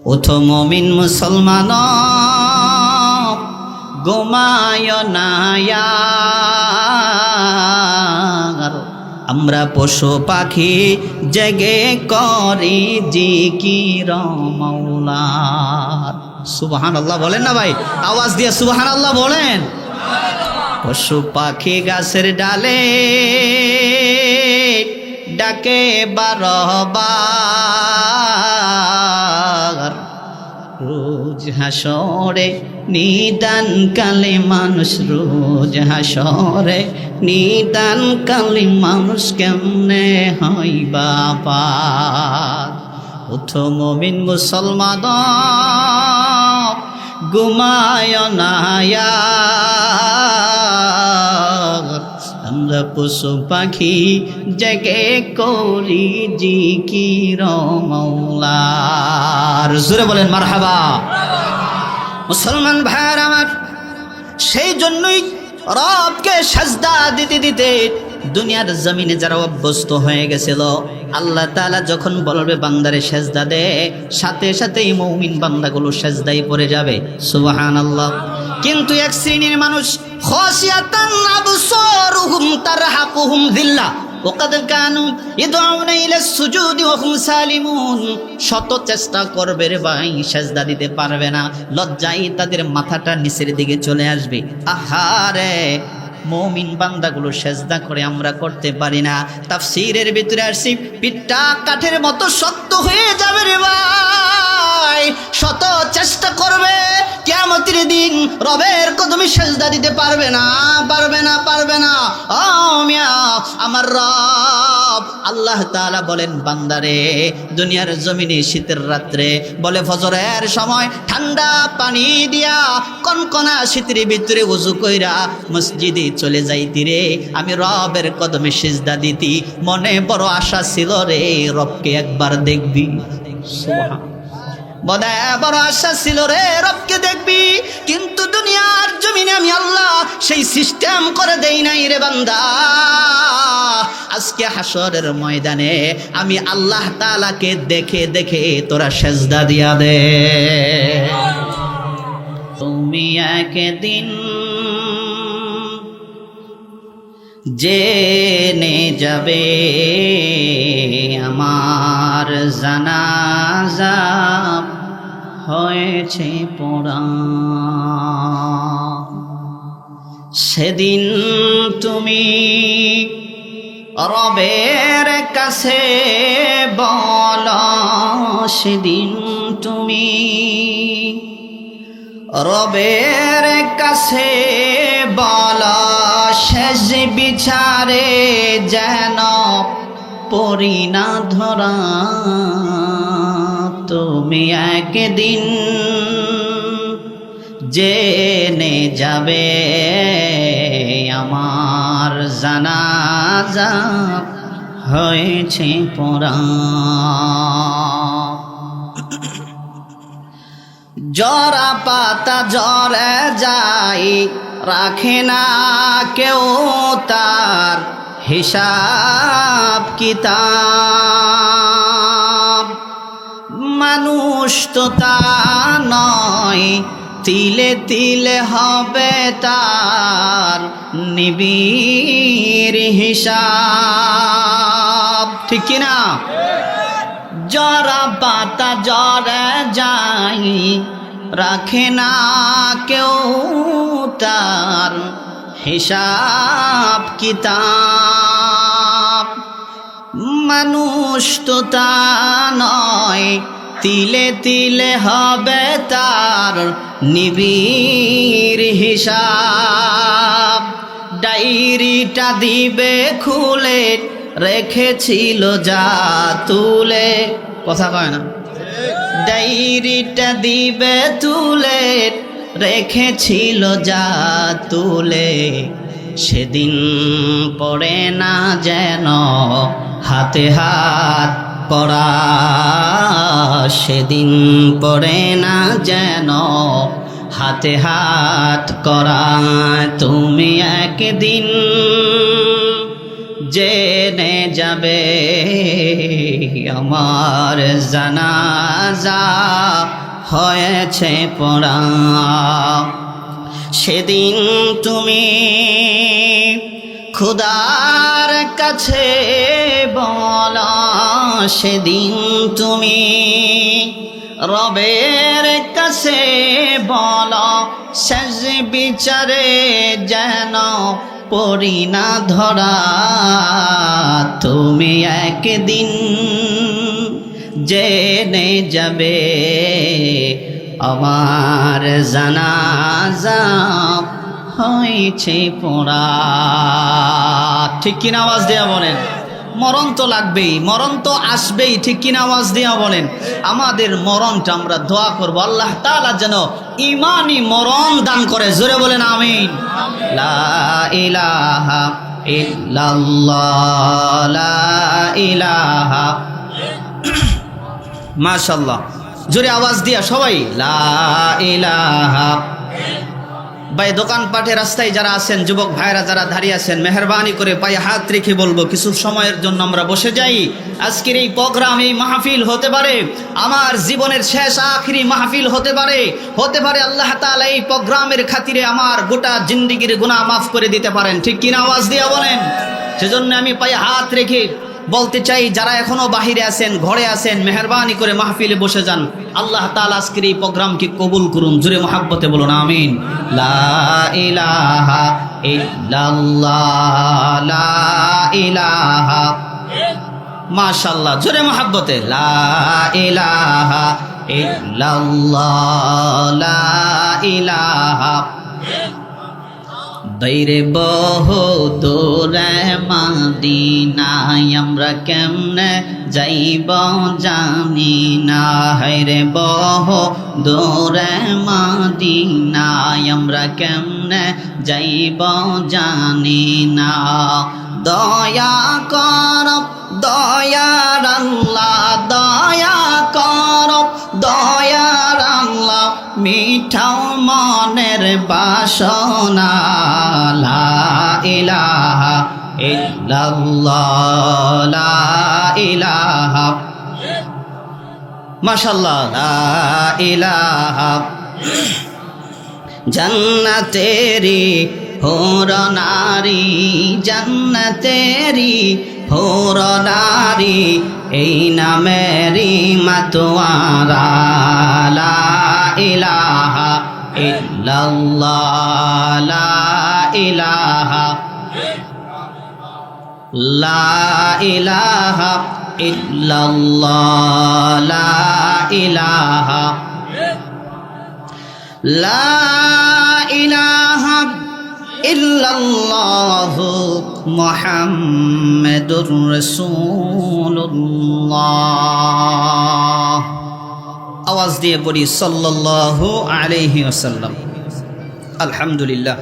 ওঠো মুমিন মুসলমান, ঘুমায় না আর। আমরা পশু পাখি জেগে করি জিকির মাওলার। সুবহানাল্লাহ বলেন না ভাই, আওয়াজ দিয়ে সুবহানাল্লাহ বলেন। পশু পাখি গাছের ডালে ডাকে বারবার, রোজ হাসরে নিদান কালে মানুষ, রোজ হাসরে নিদান কালে মানুষ কেমনে হয় বাবা। ওঠো মুমিন মুসলমান, ঘুমায় না আর। আমরা পশু পাখি জেগে করি জিকির মাওলার। জোরে বলেন মারহাবা। মুসলমান ভাইয়ার আমার, সেই জন্যই রবকে সাজদা দিতে দিতে দুনিয়ার জমিনে যারা অভ্যস্ত হয়ে গেছিল, আল্লাহ তাআলা যখন বলবে বান্দারে সেজদা দে, সাথে সাথেই মুমিন বান্দাগুলো সেজদায় পড়ে যাবে। সুবহানাল্লাহ। কিন্তু এক শ্রেণীর মানুষ, খাশিয়াতান আবসারুহুম তারহাকুহুম যিল্লাহ ওয়াকাদ কানু ইয়াদউনা ইলা সুজুদি ওয়া হুম সালিমুন। শত চেষ্টা করবে রে ভাই, সেজদা দিতে পারবে না, লজ্জায় তাদের মাথাটা নিচের দিকে চলে আসবে। আহারে, মুমিন বান্দাগুলো সেজদা করে, আমরা করতে পারি না। তাফসীরের ভিতরে আসছে, পিঠটা কাঠের মতো শক্ত হয়ে যাবে রে ভাই, শত চেষ্টা করবে, কিয়ামতের দিন রবের কদমে সেজদা দিতে পারবে না, পারবে না, পারবে না। ও মিয়া, আমার রব আল্লাহ তাআলা বলেন, বান্দারে দুনিয়ার জমিনে শীতের রাত্রে বলে ফজরের সময় ঠান্ডা পানি দিয়া কনকনা শীতের ভিতরে ওযু কইরা মসজিদে চলে যাইতি রে, আমি রবের কদমে সিজদা দিতি, মনে বড় আশা ছিল রে রবকে একবার দেখবি। সুবহান, মনে বড় আশা ছিল রে রবকে দেখবি, কিন্তু দুনিয়ার জমিনে আমি আল্লাহ সেই সিস্টেম করে দেই নাই রে বান্দা। আজকে হাসরের ময়দানে আমি আল্লাহ তাআলাকে দেখে দেখে তোরা সেজদা দিয়া দে। তুমি একদিন জেনে যাবে আমার জানাজা হয়েছে পড়া, সেদিন তুমি রবের কাছে বল, সেদিন তুমি রবের কাছে বল, শেষ বিচারে যেন পড়ি না ধরা। তুমি একদিন জেনে যাবে আমার জানাজা হয়েছে পড়া। জরা পাতা জরে যাই, রাখে না কেউ তার হিসাব কিতাব। মানুষ তো তা নয়, তিলে তিলে হবে তার নিবিড় হিসাব, ঠিক কিনা? জরা পাতা জরে যাই, রাখে না কেউ তার হিসাব কিতাব। মানুষ তো তা নয়, তিলে তিলে হবে তার নিবিড় হিসাব। ডায়েরিটা দিবে খুলে, রেখেছিল যা তুলে, কথা কয় না, ডায়েরিটা দিবে তুলে, রেখেছিল যা তুলে, সেদিন পড়ে না যেন হাতে হাত করা, সেদিন পড়ে না যেন হাতে হাত করা। তুমি একদিন জেনে যাবে আমার জানাজা হয়েছে পড়া। সেদিন তুমি খুদার কাছে বলো, সেদিন তুমি রবের কাছে বলো, শেষ বিচারে যেন পড়ি না ধরা। তুমি একদিন জেনে যাবে আমার জানাজা হয়েছে পড়া। ঠিক কিনা আওয়াজ দেয়া বলেন? মরণ তো লাগবেই, মরণ তো আসবেই, ঠিক কিনা আওয়াজ দেয়া বলেন? আমাদের মরণটা আমরা দোয়া করব আল্লাহ তাআলা যেন ঈমানি মরণ দান করে। জোরে বলেন আমিন। লা ইলাহা ইল্লাল্লাহ, লা ইলাহা। মাশাআল্লাহ, জোরে আওয়াজ দিয়া সবাই লা ইলাহা। ভাই দোকানপাটে রাস্তায় যারা আছেন, যুবক ভাইরা যারা দাঁড়িয়ে আছেন, মেহরবানি করে পায়ে হাত রেখে বলবো কিছু সময়ের জন্য আমরা বসে যাই। আজকের এই প্রোগ্রাম, এই মাহফিল হতে পারে আমার জীবনের শেষ আখিরি মাহফিল হতে পারে আল্লাহ তাআলা এই প্রোগ্রামের খাতিরে আমার গোটা জিন্দেগির গুনাহ মাফ করে দিতে পারেন। ঠিক কিনা আওয়াজ দিয়া বলেন? সেজন্য আমি পায়ে হাত রেখে বলতে চাই, যারা এখনো বাহিরে আছেন, ঘরে আছেন, মেহরবানি করে মাহফিলে বসে যান। আল্লাহ তাআলা আজকের এই প্রোগ্রামকে কবুল করুন। জোরে মহাব্বতে বলুন আমিন। লা ইলাহা ইল্লাল্লাহ, লা ইলাহা। মাশাআল্লাহ, জোরে মহাব্বতে লা ইলাহা ইল্লাল্লাহ, লা ইলাহা। বাইরে বহু দূরে মদিনায় আমরা কেমনে যাইব জানি না। হায়রে বহু দূরে মদিনায় আমরা কেমনে যাইব জানি না। দয়া কর দয়ার আল্লাহ, দয়া কর দয়ার আল্লাহ, মিঠাও মনের বাসনা। লা ইলাহা ইল্লাল্লাহ, লা ইলাহা। মাশাআল্লাহ, লা ইলাহা। জান্নাতেরি হুর নারী, জান্নাতেরি হুর নারী, এই নামেরি মাতোয়ারা। লা ইলাহা ইল্লাল্লাহ, লা ইলাহা, লা ইলাহা ইল্লাল্লাহ, লা ইলাহা, লা ইলাহা ইল্লাল্লাহু মুহাম্মাদুর রাসূলুল্লাহ। আওয়াজ দিয়ে পড়ি সাল্লাল্লাহু আলাইহি ওয়াসাল্লাম। আলহামদুলিল্লাহ।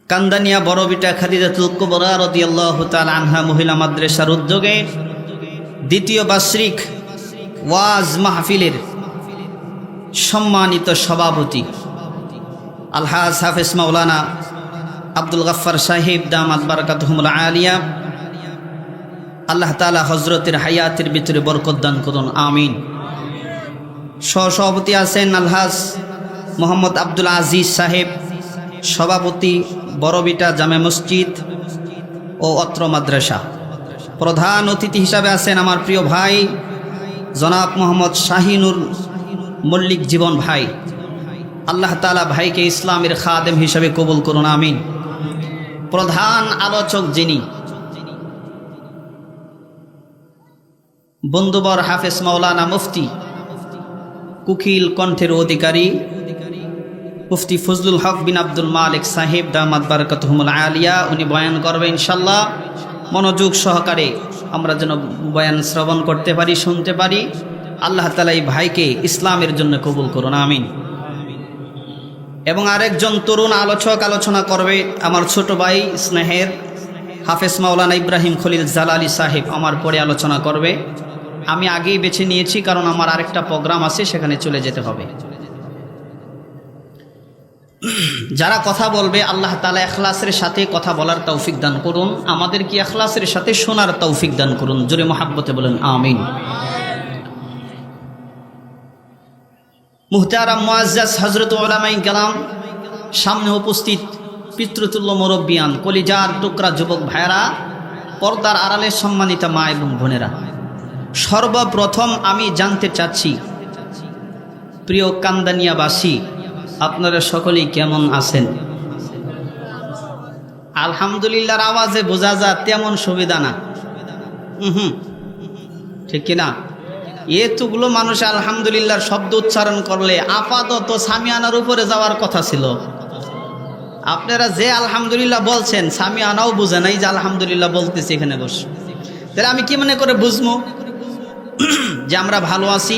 কান্দানিয়া বড় বিটা খাদিজাতুল কুবরা রাদিয়াল্লাহু তাআলা আনহা মহিলা মাদ্রাসার উদ্যোগে দ্বিতীয় বার্ষিক ওয়াজ মাহফিলের সম্মানিত সভাপতি আলহাজ হাফেজ মাওলানা আব্দুল গফফার সাহেব দামাত বারাকাতুহুমুল আলিয়া, আল্লাহ তাআলা হযরতের হায়াতের ভিতরে বরকত দান করুন আমিন। সভাপতি আছেন আলহাজ মোহাম্মদ আব্দুল আজিজ সাহেব, সভাপতি বড়বিটা জামে মসজিদ ও অত্র মাদ্রাসা। প্রধান অতিথি হিসাবে আছেন আমার প্রিয় ভাই জনাব মোহাম্মদ শাহিনুর মল্লিক জীবন ভাই। আল্লাহ তাআলা ভাইকে ইসলামের খাদেম হিসাবে কবুল করুন আমিন। প্রধান আলোচক যিনি বন্ধুবর হাফেজ মাওলানা মুফতি কুকিল কণ্ঠের অধিকারী মুফতি ফজলুল হক বিন আব্দুল মালিক সাহেব দামাত বারাকাতুহুমুল আলিয়া, উনি বয়ান করবে ইনশাল্লাহ। মনোযোগ সহকারে আমরা যেন বয়ান শ্রবণ করতে পারি, শুনতে পারি। আল্লাহ তাআলা এই ভাইকে ইসলামের জন্য কবুল করুন আমিন। এবং আরেকজন তরুণ আলোচক আলোচনা করবে আমার ছোট ভাই স্নেহের হাফেজ মাওলানা ইব্রাহিম খলিল জালালি সাহেব, আমার পরে আলোচনা করবে। আমি আগেই বেছে নিয়েছি কারণ আমার আরেকটা প্রোগ্রাম আছে, সেখানে চলে যেতে হবে। যারা কথা বলবে আল্লাহ তাআলা ইখলাসের সাথে কথা বলার তৌফিক দান করুন, আমাদেরকে ইখলাসের সাথে শোনার তৌফিক দান করুন। জোরে মুহাব্বতে বলেন আমিন। মুহতারাম মুআজ্জাজ হযরত উলামায়ে কেরাম, সামনে উপস্থিত পিতৃতুল্য মুরব্বিয়ান, কলিজার টুকরা যুবক ভাইরা, পর্দার আড়ালে সম্মানিত মা এবং বোনেরা, সর্বপ্রথম আমি জানতে চাচ্ছি, প্রিয় কান্দানিয়াবাসী, আপনারা সকলেই কেমন আছেন? আলহামদুলিল্লাহর আওয়াজে বোঝা যায় তেমন সুবিধা না। ঠিক কিনা? এতগুলো মানুষ আলহামদুলিল্লাহর শব্দ উচ্চারণ করলে আপাতত সামিয়ানার উপরে যাওয়ার কথা ছিল। আপনারা যে আলহামদুলিল্লাহ বলছেন, সামিয়ানাও বুঝে নাই যে আলহামদুলিল্লাহ বলতেছি এখানে বসে। তাহলে আমি কি মনে করে বুঝবো যে আমরা ভালো আছি?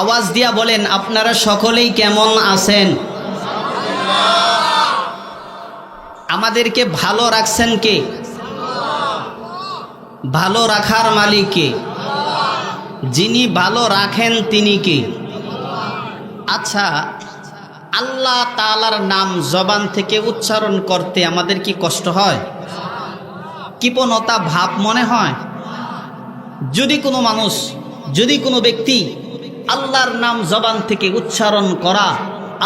আওয়াজ দিয়া বলেন, আপনারা সকলেই কেমন আছেন? আমাদেরকে ভালো রাখছেন কে? ভালো রাখার মালিক কে? যিনি ভালো রাখেন তিনি কে? আচ্ছা, আল্লাহ তাআলার নাম জবান থেকে উচ্চারণ করতে আমাদের কি কষ্ট হয়? কৃপণতা ভাব মনে হয়? যদি কোনো মানুষ, যদি কোনো ব্যক্তি আল্লাহর নাম জবান থেকে উচ্চারণ করা,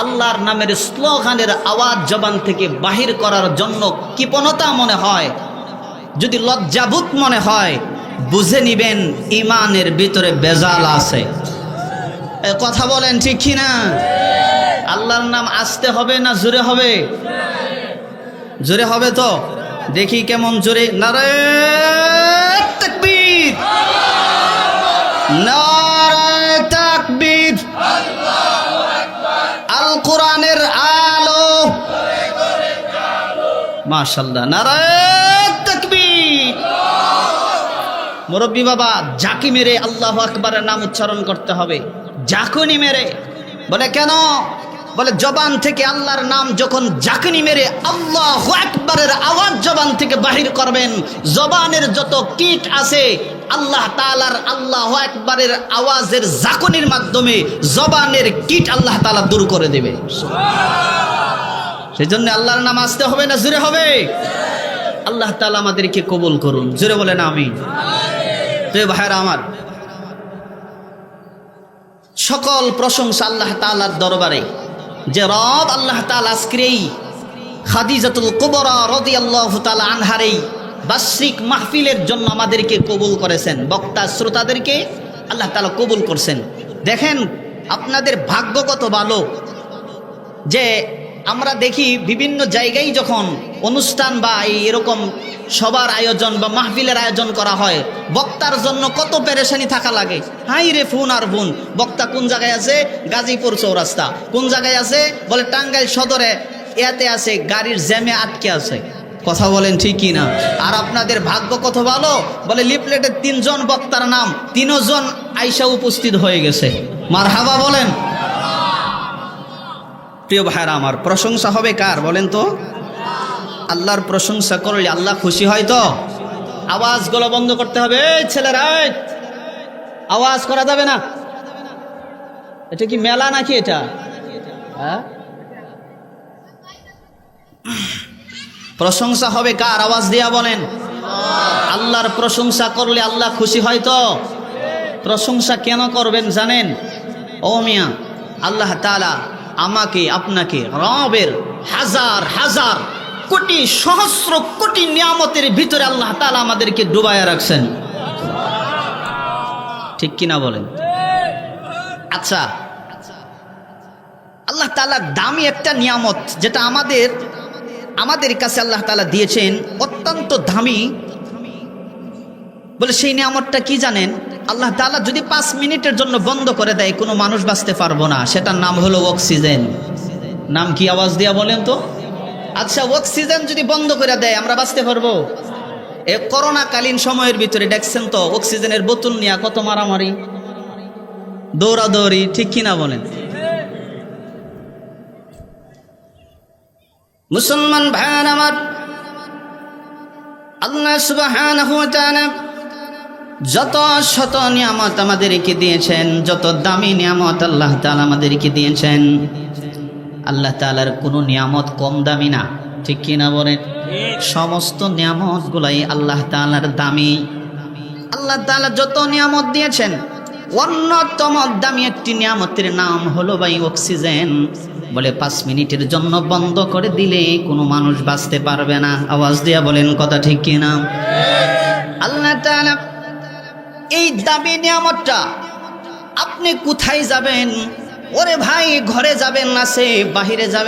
আল্লাহর নামের স্লোগানের আওয়াজ জবান থেকে বাহির করার জন্য কৃপণতা মনে হয়, যদি লজ্জাবোধ মনে হয়, বুঝে নিবেন ইমানের ভিতরে বেজাল আছে। কথা বলেন ঠিক কিনা? আল্লাহর নাম আসতে হবে না জোরে হবে? জোরে হবে তো? দেখি কেমন জোরে। নারে তাকবীর, নারে তাকবীর, আল কোরআনের আলো, মাশাআল্লাহ, নারে তাকবীর। মুরব্বী বাবা, জাকি মেরে আল্লাহু আকবারের নাম উচ্চারণ করতে হবে, জাকুনি মেরে। বলে কেন? বলে জবান থেকে আল্লাহর নাম যখন জাকুনি মেরে আল্লাহু আকবারের আওয়াজ জবান থেকে বাহির করবেন, জবানের যত কীট আছে আল্লাহ তাআলার আল্লাহু আকবারের আওয়াজের জাকুনির মাধ্যমে জবানের কীট আল্লাহ তাআলা দূর করে দেবে। সেই জন্য আল্লাহর নাম আসতে হবে না জোরে হবে? আল্লাহ তাআলা আমাদেরকে কবুল করুন, জোরে বলেন আমিন। তো ভাইরা আমার, সকল প্রশংসা আল্লাহ তাআলার দরবারে, যে রব আল্লাহ তাআলা আজকেই খাদিজাতুল কুবরা রাদিয়াল্লাহু তাআলা আনহার এই বার্ষিক মাহফিলের জন্য আমাদেরকে কবুল করেছেন, বক্তা শ্রোতাদেরকে আল্লাহ তাআলা কবুল করছেন। দেখেন আপনাদের ভাগ্য কত ভালো যে আমরা দেখি বিভিন্ন জায়গায় যখন অনুষ্ঠান বা এরকম সবার আয়োজন বা মাহফিলের আয়োজন করা হয়, বক্তার জন্য কত পেরেশানি থাকা লাগে। হাই রে ফোন আর ফোন, বক্তা কোন জায়গায় আছে? গাজীপুর চৌরাস্তা। কোন জায়গায় আছে? বলে টাঙ্গাইল সদরে এতে আছে, গাড়ির জ্যামে আটকে আছে। কথা বলেন ঠিক কি না? আর আপনাদের ভাগ্য কত ভালো, বলে লিফলেটে 3 জন বক্তার নাম, 3 জন আইসা উপস্থিত হয়ে গেছে। মারহাবা বলেন। প্রিয় ভাইরা আমার, প্রশংসা হবে কার বলেন তো? আল্লাহর প্রশংসা করলে আল্লাহ খুশি হয় তো? আওয়াজগুলো বন্ধ করতে হবে। এই ছেলেরা, আওয়াজ করা যাবে না। এটা কি মেলা নাকি এটা? হ্যাঁ, প্রশংসা হবে কার? আওয়াজ দিয়া বলেন। আল্লাহর প্রশংসা করলে আল্লাহ খুশি হয় তো? প্রশংসা কেন করবেন জানেন? ও মিয়া, আল্লাহ তাআলা আমাকে আপনাকে রবের হাজার হাজার কোটি সহস্র কোটি নিয়ামতের ভিতরে আল্লাহ তাআলা আমাদেরকে ডুবাইয়া রাখছেন। ঠিক কিনা বলেন? আচ্ছা, আল্লাহ তাআলা দামি একটা নিয়ামত যেটা আমাদের কাছে আল্লাহ তাআলা দিয়েছেন, অত্যন্ত দামি। বলে সেই নিয়ামতটা কি জানেন? আল্লাহ তাআলা যদি 5 মিনিটের জন্য বন্ধ করে দেয়, কোনো মানুষ বাঁচতে পারবো না। সেটার নাম হলো অক্সিজেন। নাম কি? আওয়াজ দিয়া বলেন তো। আচ্ছা, অক্সিজেন যদি বন্ধ করে দেয়, আমরা বাঁচতে পারবো? এই করোনাকালীন সময়ের ভিতরে দেখছেন তো, অক্সিজেনের বোতল নিয়ে কত মারামারি, দৌড়াদৌড়ি। ঠিক কিনা বলেন? মুসলমান ভাইয়ের আমার, আল্লাহ সুবহানাহু ওয়া তাআলা যত শত নিয়ামত আমাদেরকে দিয়েছেন, যত দামি নিয়ামত আল্লাহ তাআলা আমাদেরকে দিয়েছেন, আল্লাহ তাআলার কোনো নিয়ামত কম দামি না, ঠিক কিনা বলেন? সমস্ত নিয়ামতগুলাই আল্লাহ তাআলার দামি। আল্লাহ তাআলা যত নিয়ামত দিয়েছেন, অন্যতম দামি একটি নিয়ামতের নাম হলো ভাই অক্সিজেন। বলে 5 মিনিটের জন্য বন্ধ করে দিলে কোনো মানুষ বাঁচতে পারবে না। আওয়াজ দিয়া বলেন কথা ঠিক কিনা? আল্লাহ তাআলা এই দামি নিয়ামতটা আপনি কোথায় যাবেন? ওরে ভাই, ঘরে যাবেন না, সে বাহিরে যাবেন।